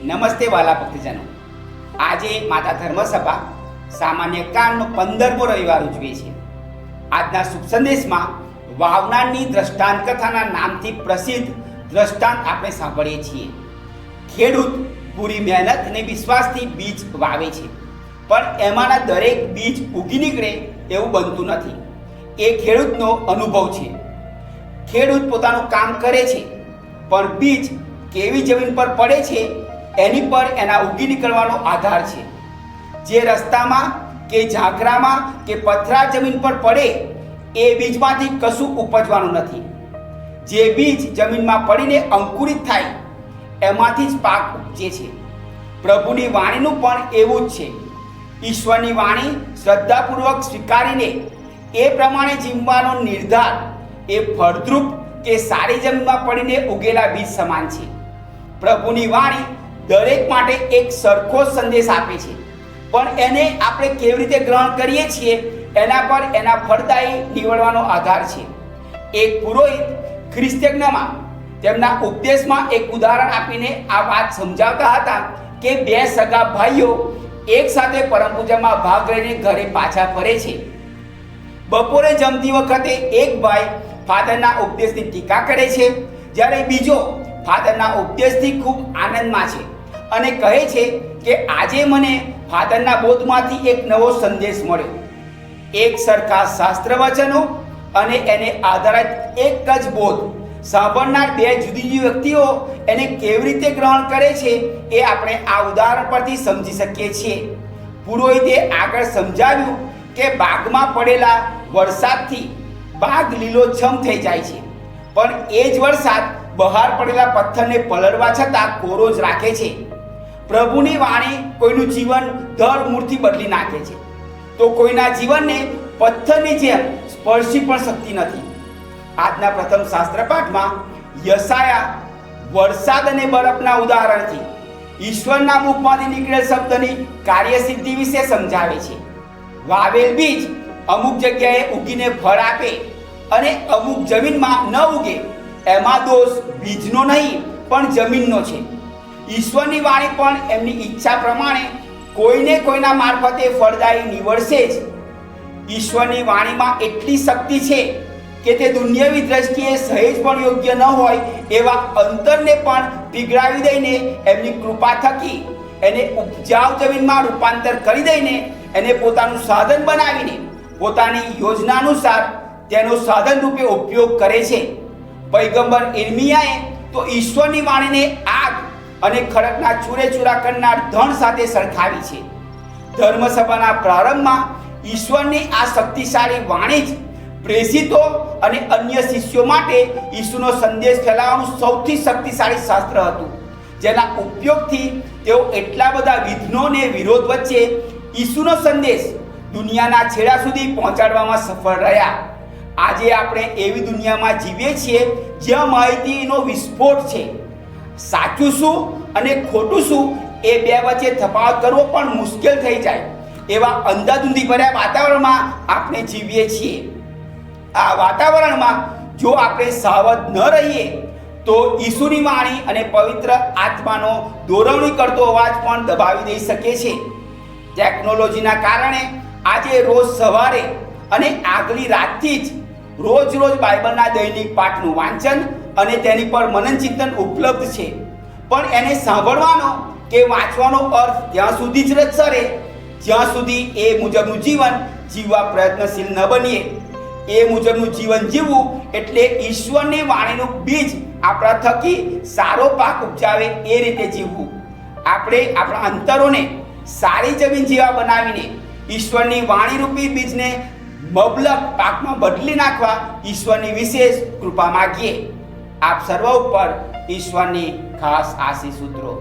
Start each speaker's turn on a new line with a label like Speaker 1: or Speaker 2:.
Speaker 1: નમસ્તે વાલા ભક્તજનો, આજે માતા ધર્મસભા સામાન્ય કાળનો 15મો રવિવાર ઉજવે છે. આજના શુભ સંદેશમાં વાવનારની દ્રષ્ટાંત કથાના નામથી પ્રસિદ્ધ દ્રષ્ટાંત આપણે સાંભળીએ છીએ. ખેડૂત પૂરી મહેનત અને વિશ્વાસથી બીજ વાવે છે, પણ એમાંના દરેક બીજ ઉગી નીકળે એવું બનતું નથી. એ ખેડૂતનો અનુભવ છે. ખેડૂત પોતાનું કામ કરે છે, પણ બીજ કેવી જમીન પર પડે છે એની પર એના ઉગી નીકળવાનો આધાર છે. જે રસ્તામાં કે ઝાંખરામાં કે પથરા જમીન પર પડે એ બીજમાંથી કશું ઉપજવાનું નથી. જે બીજ જમીનમાં પડીને અંકુરિત થાય એમાંથી જ પાક ઉપજે છે. પ્રભુની વાણીનું પણ એવું જ છે. ઈશ્વરની વાણી શ્રદ્ધાપૂર્વક સ્વીકારીને એ પ્રમાણે જીવવાનો નિર્ધાર એ ફળદ્રુપ કે સારી જમીનમાં પડીને ઉગેલા બીજ સમાન છે. પ્રભુની વાણી દરેક માટે એક સરખો સંદેશ આપે છે, પણ એને આપણે કેવી રીતે ગ્રહણ કરીએ છીએ એના પર એના ફળદાયી નીવડવાનો આધાર છે. એક પુરોહિત ખ્રિસ્તયજ્ઞમાં તેમના ઉપદેશમાં એક ઉદાહરણ આપીને આ વાત સમજાવતા હતા કે બે સગા ભાઈઓ એક સાથે પરમ પૂજામાં ભાગ લઈને ઘરે પાછા ફરે છે. બપોરે જમતી વખતે એક ભાઈ ફાધરના ઉપદેશની ટીકા કરે છે, જ્યારે બીજો ફાધરના ઉપદેશથી ખૂબ આનંદમાં છે અને કહે છે કે આજે મને ફાધરના બોધમાંથી એક નવો સંદેશ મળ્યો. એક સરખા શાસ્ત્ર વચનો અને એને આધારિત એક જ બોધ સાંભળનાર બે જુદી જુદી વ્યક્તિઓ એને કેવી રીતે ગ્રહણ કરે છે એ આપણે આ ઉદાહરણ પરથી સમજી શકીએ છીએ. પુરોહિતે આગળ સમજાવ્યું કે બાગમાં પડેલા વરસાદથી બાગ લીલોછમ થઈ જાય છે, પણ એ જ વરસાદ બહાર પડેલા પથ્થરને પલળવા છતાં કોરો જ રાખે છે. પ્રભુની વાણી કોઈનું જીવન ધરમૂળથી બદલી નાખે છે, તો કોઈના જીવનને પથ્થરની જેમ સ્પર્શી પણ શકતી નથી. આજના પ્રથમ શાસ્ત્ર પાઠમાં યશાયા વરસાદ અને બરફના ઉદાહરણથી ઈશ્વરના મુખમાંથી નીકળેલ શબ્દની કાર્યસિદ્ધિ વિશે સમજાવે છે. વાવેલ બીજ અમુક જગ્યાએ ઉગીને ફળ આપે અને અમુક જમીનમાં ન ઉગે એમાં દોષ બીજનો નહીં પણ જમીનનો છે. ઈશ્વરની વાણી પણ એમની ઈચ્છા પ્રમાણે કોઈને કોઈના મારફતે ફળદાયી નીવડશે જ. ઈશ્વરની વાણીમાં એટલી શક્તિ છે કે તે દુનિયાવી દ્રષ્ટિએ સહેજ પણ યોગ્ય ન હોય એવા અંતરને પણ પીગળાવી દઈને એમની કૃપા થકી એને ઉપજાઉ જમીનમાં રૂપાંતર કરી દઈને એને પોતાનું સાધન બનાવીને પોતાની યોજના અનુસાર તેનો સાધન રૂપે ઉપયોગ કરે છે. પૈગંબર ઇર્મિયાએ તો ઈશ્વરની વાણીને આગ અને ખડકના ચૂરેચૂરા કરનાર ધણ સાથે સરખાવી છે. ધર્મસભાના પ્રારંભમાં ઈશ્વરની આ શક્તિશાળી વાણી જ પ્રેષિતો અને અન્ય શિષ્યો માટે ઈસુનો સંદેશ ફેલાવવાનું સૌથી શક્તિશાળી શાસ્ત્ર હતું, જેના ઉપયોગથી તેઓ એટલા બધા વિઘ્નો અને વિરોધ વચ્ચે ઈસુનો સંદેશ દુનિયાના છેડા સુધી પહોંચાડવામાં સફળ રહ્યા. આજે આપણે એવી દુનિયામાં જીવીએ છીએ જ્યાં માહિતીનો વિસ્ફોટ છે. સાચું શું અને ખોટું શું એ બે વચ્ચે તફાવત કરવો પણ મુશ્કેલ થઈ જાય એવા અંધાધૂંધી ભર્યા વાતાવરણમાં આપણે જીવીએ છીએ. આ વાતાવરણમાં જો આપણે સાવધ ન રહીએ તો ઈસુની વાણી અને પવિત્ર આત્માનો દોરવણી કરતો અવાજ પણ દબાવી દઈ શકે છે. ટેકનોલોજીના કારણે આજે રોજ સવારે અને આગલી રાતથી જ રોજ બાઇબલના દૈનિક પાઠનું વાંચન અને તેની પર મનન ચિંતન ઉપલબ્ધ છે, પણ એને સાંભળવાનો કે વાંચવાનો અર્થ ત્યાં સુધી જ રચરે જ્યાં સુધી એ મુજબનું જીવન જીવવા પ્રયત્નશીલ ન બનીએ. એ મુજબનું જીવન જીવવું એટલે ઈશ્વરની વાણીનું બીજ આપણા થકી સારો પાક ઉપજાવે એ રીતે જીવવું. આપણે આપણા અંતરોને સારી જમીન જેવા બનાવીને ઈશ્વરની વાણીરૂપી બીજને મબલક પાકમાં બદલી નાખવા ઈશ્વરની વિશેષ કૃપા માગીએ. આપ સર્વ ઉપર ઈશ્વરની ખાસ આશીષ સૂત્રો.